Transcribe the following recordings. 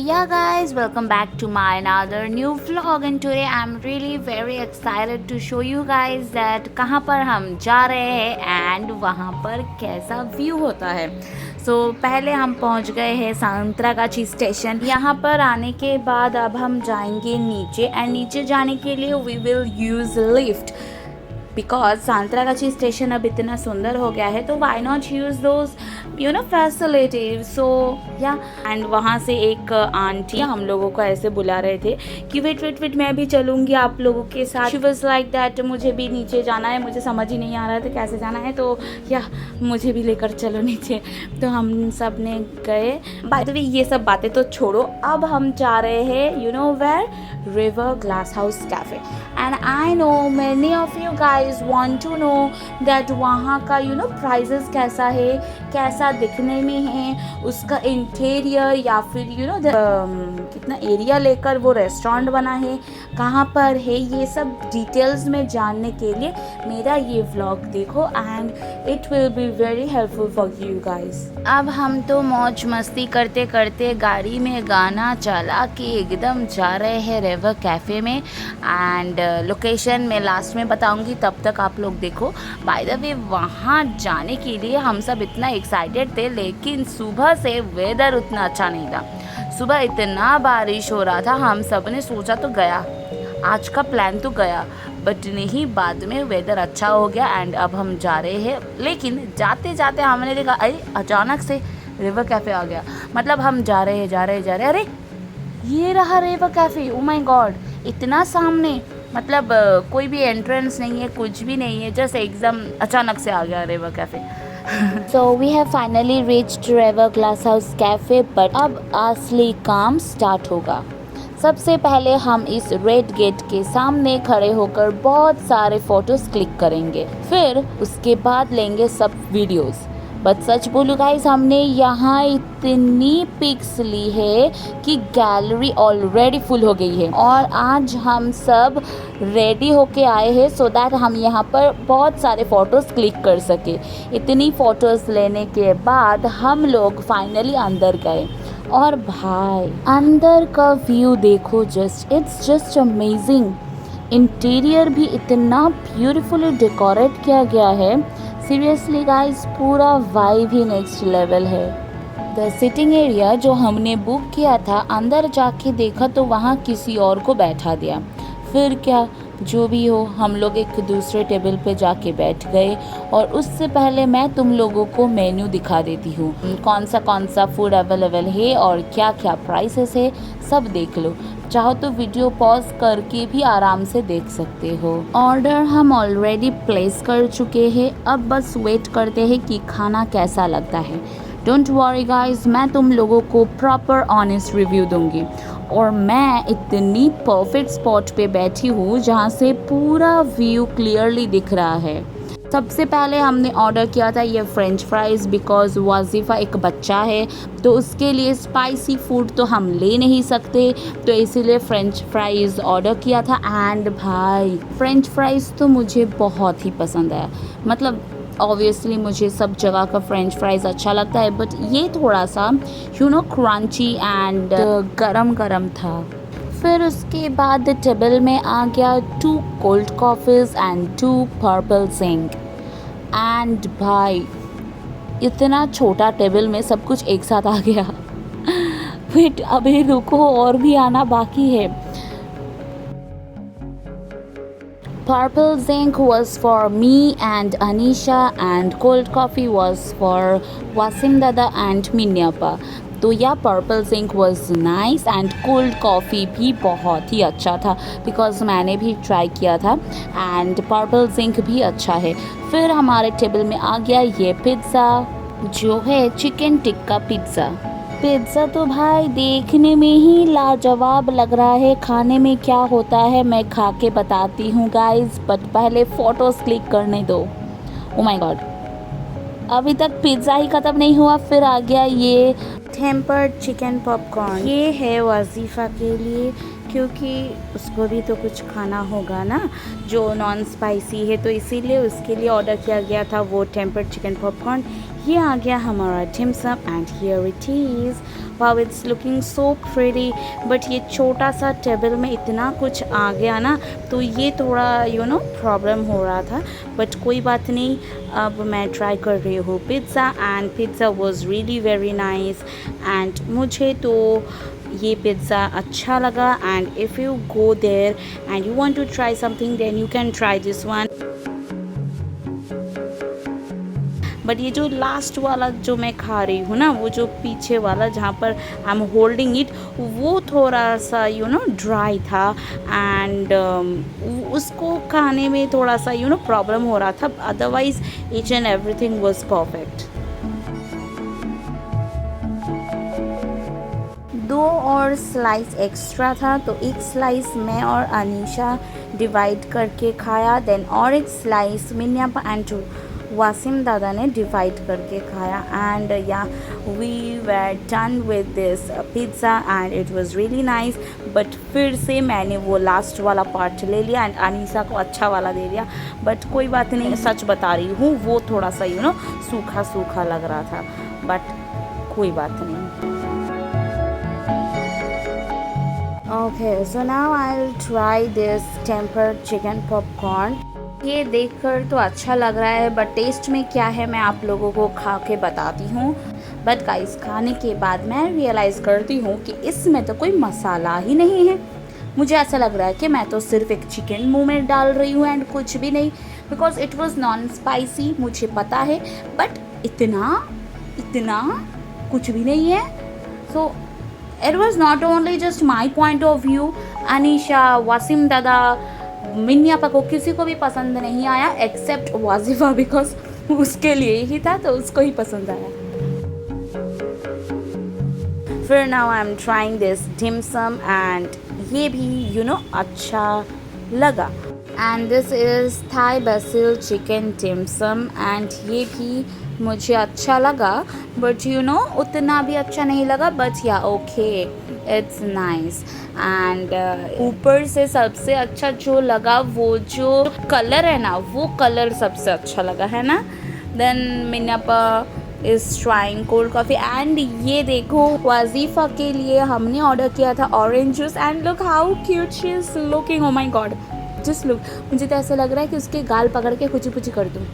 yeah guys, welcome back to my another new vlog and today I'm really very excited to show you guys that कहाँ पर हम जा रहे हैं and वहाँ पर कैसा व्यू होता है। पहले हम पहुँच गए हैं सांतरागाछी स्टेशन। यहाँ पर आने के बाद अब हम जाएंगे नीचे एंड नीचे जाने के लिए we will use lift because Santragachi station अब इतना सुंदर हो गया है तो why not use those facilities. And वहाँ से एक आंटी हम लोगों को ऐसे बुला रहे थे कि वेट मैं भी चलूँगी आप लोगों के साथ। शी वाज लाइक दैट मुझे भी नीचे जाना है, मुझे समझ ही नहीं आ रहा था कैसे जाना है, तो मुझे भी लेकर चलो नीचे। तो हम सब ने गए। बाय द वे ये सब बातें तो छोड़ो, अब हम जा रहे हैं where, river glass house cafe. And I know many of you guys want to know that वहाँ का प्राइजेस कैसा है, कैसा दिखने में है, उसका इंटीरियर या फिर कितना एरिया लेकर वो रेस्टोरेंट बना है, कहाँ पर है, ये सब डिटेल्स में जानने के लिए मेरा ये व्लॉग देखो and it will be very helpful for you guys. अब हम तो मौज मस्ती करते करते गाड़ी में गाना चला के एकदम जा रहे हैं रिवर कैफ़े में एंड लोकेशन मैं लास्ट में बताऊंगी, तब तक आप लोग देखो। बाय द वे वहाँ जाने के लिए हम सब इतना एक्साइटेड थे लेकिन सुबह से वेदर उतना अच्छा नहीं था। सुबह इतना बारिश हो रहा था, हम सब ने सोचा तो गया, आज का प्लान तो गया, बट नहीं, बाद में वेदर अच्छा हो गया एंड अब हम जा रहे हैं। लेकिन जाते जाते हमने देखा अरे अचानक से रिवर कैफ़े आ गया। मतलब हम जा रहे हैं, अरे ये रहा river cafe. Oh my God, इतना सामने, मतलब कोई भी एंट्रेंस नहीं है, कुछ भी नहीं है, जस्ट एकदम अचानक से आ गया river cafe. So we have finally reached River Glass House Cafe, but अब असली काम स्टार्ट होगा। सबसे पहले हम इस रेड गेट के सामने खड़े होकर बहुत सारे फ़ोटोज़ क्लिक करेंगे, फिर उसके बाद लेंगे सब वीडियोज़। बट सच बोलूँ गाइस, हमने यहाँ इतनी पिक्स ली है कि गैलरी ऑलरेडी फुल हो गई है और आज हम सब रेडी होके आए हैं सो दैट हम यहाँ पर बहुत सारे फ़ोटोज़ क्लिक कर सके। इतनी फ़ोटोज़ लेने के बाद हम लोग फाइनली अंदर गए और भाई अंदर का व्यू देखो, इट्स जस्ट अमेजिंग। इंटीरियर भी इतना ब्यूटीफुली डेकोरेट किया गया है, सीरियसली गाइस पूरा वाइब ही नेक्स्ट लेवल है। द सिटिंग एरिया जो हमने बुक किया था, अंदर जाके देखा तो वहाँ किसी और को बैठा दिया। फिर क्या, जो भी हो, हम लोग एक दूसरे टेबल पे जाके बैठ गए और उससे पहले मैं तुम लोगों को मेन्यू दिखा देती हूँ, कौन सा फूड अवेलेबल है और क्या क्या प्राइसेस है, सब देख लो। चाहो तो वीडियो पॉज करके भी आराम से देख सकते हो। ऑर्डर हम ऑलरेडी प्लेस कर चुके हैं, अब बस वेट करते हैं कि खाना कैसा लगता है। डोंट वरी गाइस, मैं तुम लोगों को प्रॉपर ऑनेस्ट रिव्यू दूंगी। और मैं इतनी परफेक्ट स्पॉट पे बैठी हूँ जहाँ से पूरा व्यू क्लियरली दिख रहा है। सबसे पहले हमने ऑर्डर किया था ये फ्रेंच फ्राइज़ बिकॉज़ वाजिफ़ा एक बच्चा है तो उसके लिए स्पाइसी फूड तो हम ले नहीं सकते, तो इसीलिए फ्रेंच फ्राइज़ ऑर्डर किया था। एंड भाई फ्रेंच फ्राइज़ तो मुझे बहुत ही पसंद आया। मतलब ऑब्वियसली मुझे सब जगह का फ्रेंच फ्राइज़ अच्छा लगता है, बट ये थोड़ा सा क्रंची एंड गरम था। फिर उसके बाद टेबल में आ गया 2 cold coffees and 2 purple zinc. And भाई इतना छोटा टेबल में सब कुछ एक साथ आ गया। वेट, अभी रुको, और भी आना बाकी है। Purple zinc was for me and Anisha and cold coffee was for Wasim Dada and Minyapa। तो या purple zinc was nice and cold coffee भी बहुत ही अच्छा था बिकॉज़ मैंने भी ट्राई किया था एंड पर्पल जिंक भी अच्छा है। फिर हमारे टेबल में आ गया ये पिज़्ज़ा जो है चिकन टिक्का पिज़्ज़ा। पिज़्ज़ा तो भाई देखने में ही लाजवाब लग रहा है, खाने में क्या होता है मैं खा के बताती हूँ गाइस, बट पहले फ़ोटोज़ क्लिक करने दो। ओ माय गॉड, अभी तक पिज़्ज़ा ही ख़त्म नहीं हुआ, फिर आ गया ये टेम्पर्ड चिकन पॉपकॉर्न। ये है वाजिफ़ा के लिए क्योंकि उसको भी तो कुछ खाना होगा ना जो नॉन स्पाइसी है, तो इसीलिए उसके लिए ऑर्डर किया गया था वो टेम्पर्ड चिकन पॉपकॉर्न। ये आ गया हमारा dim sum and here it is. Wow, it's looking so pretty. But ये छोटा सा टेबल में इतना कुछ आ गया ना, तो ये थोड़ा प्रॉब्लम हो रहा था। बट कोई बात नहीं, अब मैं ट्राई कर रही हूँ pizza and pizza was really very nice. And मुझे तो ये पिज़्ज़ा अच्छा लगा। And if you go there and you want to try something then you can try this one. But ये जो लास्ट वाला जो मैं खा रही हूँ ना, वो जो पीछे वाला जहाँ पर आई एम होल्डिंग इट, वो थोड़ा सा ड्राई था। एंड उसको खाने में थोड़ा सा प्रॉब्लम हो रहा था। Otherwise each and everything was perfect. 2 और स्लाइस एक्स्ट्रा था, तो एक स्लाइस मैं और अनीशा डिवाइड करके खाया। देन और एक स्लाइस मिन्यापा एंड वासिम दादा ने डिवाइड करके खाया। And yeah we were done with this pizza and it was really nice. But फिर से मैंने वो लास्ट वाला पार्ट ले लिया एंड अनीसा को अच्छा वाला दे दिया। बट कोई बात नहीं, सच बता रही हूँ, वो थोड़ा सा सूखा सूखा लग रहा था। बट कोई बात नहीं। Okay, so now I'll try this tempered chicken popcorn. ये देखकर तो अच्छा लग रहा है, बट टेस्ट में क्या है मैं आप लोगों को खा के बताती हूँ। बट गाइस, खाने के बाद मैं रियलाइज़ करती हूँ कि इसमें तो कोई मसाला ही नहीं है। मुझे ऐसा लग रहा है कि मैं तो सिर्फ एक चिकन मुंह में डाल रही हूँ एंड कुछ भी नहीं, because it was non spicy, मुझे पता है। बट इतना कुछ भी नहीं है। सो it was not only just my point of view, Anisha, Washim दादा, मिन्यापा को किसी को भी पसंद नहीं आया एक्सेप्ट वाजिफा, बिकॉज उसके लिए ही था तो उसको ही पसंद आया। फिर now I am trying this dim sum and ये भी अच्छा लगा। And this is Thai basil chicken dim sum and ये भी मुझे अच्छा लगा। बट उतना भी अच्छा नहीं लगा। बट या ओके, इट्स नाइस। एंड ऊपर से सबसे अच्छा जो लगा वो जो कलर है ना, वो कलर सबसे अच्छा लगा है ना। Then Minyapa is trying cold coffee. And ये देखो, वाजीफा के लिए हमने ऑर्डर किया था orange juice. And look how cute she is looking, oh my god, just look. मुझे तो ऐसा लग रहा है कि उसके गाल पकड़ के कुछ कुछ कर दूँ।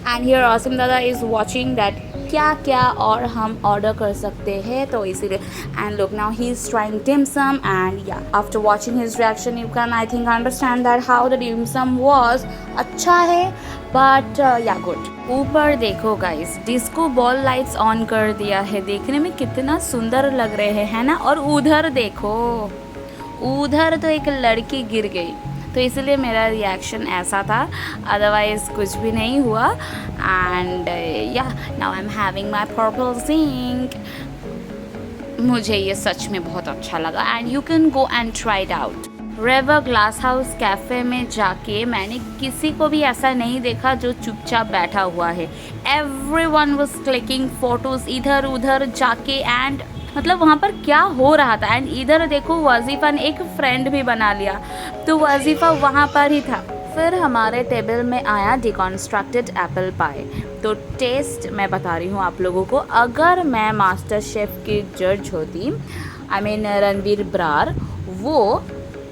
एंड हियर आसिम दादा इज़ वॉचिंग दैट क्या क्या और हम ऑर्डर कर सकते हैं, तो इसीलिए। And look now he is trying dim sum and yeah after watching his reaction you can I think understand that how the dim sum was. अच्छा है बट या गुड। ऊपर देखो guys, disco ball lights on कर दिया है, देखने में कितना सुंदर लग रहे हैं ना। और उधर देखो, उधर तो एक लड़की गिर गई, तो इसलिए मेरा रिएक्शन ऐसा था, अदरवाइज़ कुछ भी नहीं हुआ। And yeah now I am having my purple sink. मुझे ये सच में बहुत अच्छा लगा and you can go and try it out. River glass house cafe में जाके मैंने किसी को भी ऐसा नहीं देखा जो चुपचाप बैठा हुआ है। एवरीवन वाज क्लिकिंग फ़ोटोज़ इधर उधर जाके। एंड मतलब वहाँ पर क्या हो रहा था। एंड इधर देखो, वाजीफा ने एक फ्रेंड भी बना लिया, तो वाजीफा वहाँ पर ही था। फिर हमारे टेबल में आया डिकॉन्स्ट्रक्टेड एप्पल पाई। तो टेस्ट मैं बता रही हूँ आप लोगों को, अगर मैं मास्टर शेफ़ की जज होती, आई मीन रणवीर ब्रार, वो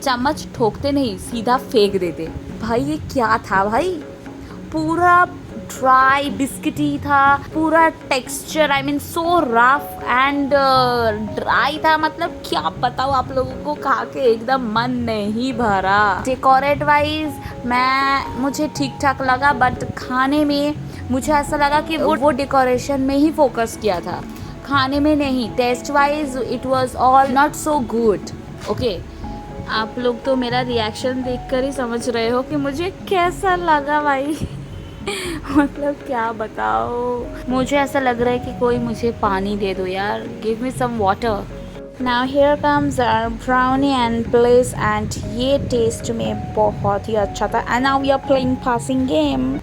चम्मच ठोकते नहीं, सीधा फेंक देते। भाई ये क्या था भाई, पूरा ड्राई बिस्किटी था, पूरा texture I mean so rough and dry था। मतलब क्या बताऊँ आप लोगों को, खा के एकदम मन नहीं भरा। डेकोरेट वाइज मुझे ठीक ठाक लगा, बट खाने में मुझे ऐसा लगा कि वो डेकोरेशन में ही फोकस किया था, खाने में नहीं। Taste wise it was all not so good. Okay, आप लोग तो मेरा रिएक्शन देखकर ही समझ रहे हो कि मुझे कैसा लगा भाई। मतलब क्या बताओ, मुझे ऐसा लग रहा है कि कोई मुझे पानी दे दो यार, give me some water. Now here comes our brownie and bless and ये टेस्ट में बहुत ही अच्छा था। And now we are playing passing game.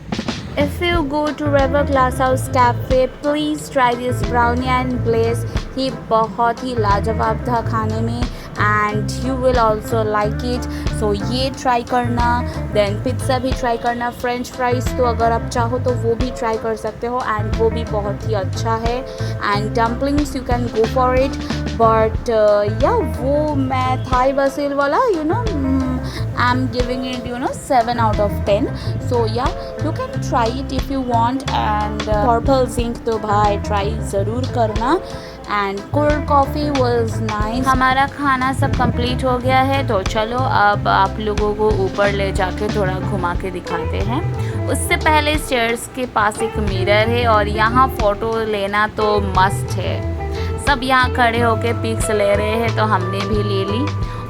If you go to River Glass House Cafe, please try this brownie and blaze। ये बहुत ही लाजवाब था खाने में। And you will also like it. So ये ट्राई करना। देन पिज़्ज़ा भी try करना। फ्रेंच फ्राइज़ तो अगर आप चाहो तो वो भी ट्राई कर सकते हो एंड वो भी बहुत ही अच्छा है। And dumplings you can go for it, but या वो मैं थाई बासिल वाला I'm giving it 7 out of 10. So yeah, you can try it if you want. And purple zinc तो भाई try ज़रूर करना। And cold coffee was nice. हमारा खाना सब कंप्लीट हो गया है, तो चलो अब आप लोगों को ऊपर ले जाके थोड़ा घुमा के दिखाते हैं। उससे पहले स्टेयर्स के पास एक मिरर है और यहाँ फ़ोटो लेना तो मस्ट है। सब यहाँ खड़े होके पिक्स ले रहे हैं, तो हमने भी ले ली।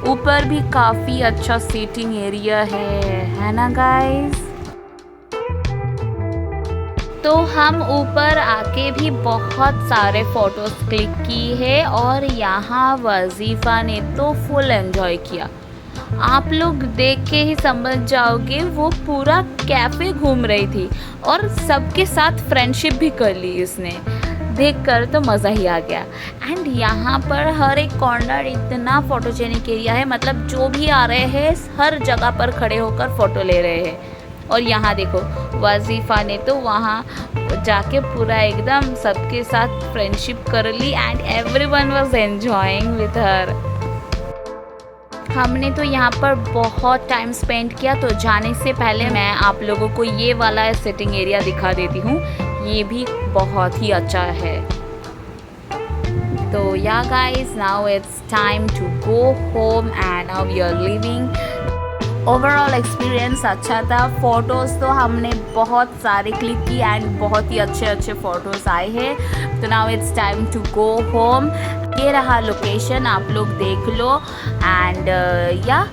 ऊपर भी काफ़ी अच्छा सीटिंग एरिया है ना गाइस। तो हम ऊपर आके भी बहुत सारे फ़ोटोज़ क्लिक की है और यहाँ वजीफ़ा ने तो फुल एंजॉय किया। आप लोग देख के ही समझ जाओगे, वो पूरा कैफ़े घूम रही थी और सबके साथ फ्रेंडशिप भी कर ली इसने। देखकर तो मज़ा ही आ गया। एंड यहाँ पर हर एक कॉर्नर इतना फ़ोटोजेनिक एरिया है, मतलब जो भी आ रहे हैं हर जगह पर खड़े होकर फ़ोटो ले रहे हैं। और यहाँ देखो वजीफ़ा ने तो वहाँ जाके पूरा एकदम सबके साथ फ्रेंडशिप कर ली and everyone was enjoying with her. हमने तो यहाँ पर बहुत टाइम स्पेंड किया। तो जाने से पहले मैं आप लोगों को ये वाला सिटिंग एरिया दिखा देती हूँ, ये भी बहुत ही अच्छा है। तो yeah guys, now it's time to go home and now we are leaving. Overall experience अच्छा था। फ़ोटोज़ तो हमने बहुत सारे क्लिक की एंड बहुत ही अच्छे अच्छे फ़ोटोज़ आए हैं। तो now it's time to go home. ये रहा लोकेशन, आप लोग देख लो। एंड या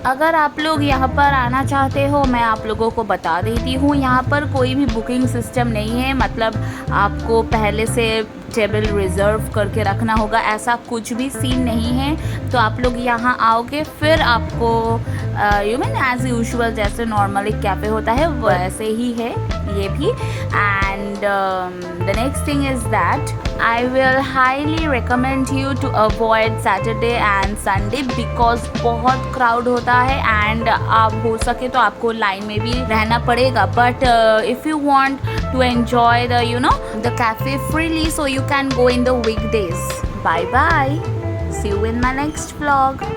अगर आप लोग यहाँ पर आना चाहते हो, मैं आप लोगों को बता देती हूँ, यहाँ पर कोई भी बुकिंग सिस्टम नहीं है। मतलब आपको पहले से टेबल रिज़र्व करके रखना होगा, ऐसा कुछ भी सीन नहीं है। तो आप लोग यहाँ आओगे, फिर आपको एज़ यूजुअल जैसे नॉर्मल एक कैफ़े होता है वैसे ही है ये भी। And the next thing is that I will highly recommend you to avoid Saturday and Sunday because बहुत क्राउड होता है एंड आप हो सके तो आपको लाइन में भी रहना पड़ेगा। But if you want to enjoy the cafe freely, so you can go in the weekdays. Bye bye. See you in my next vlog.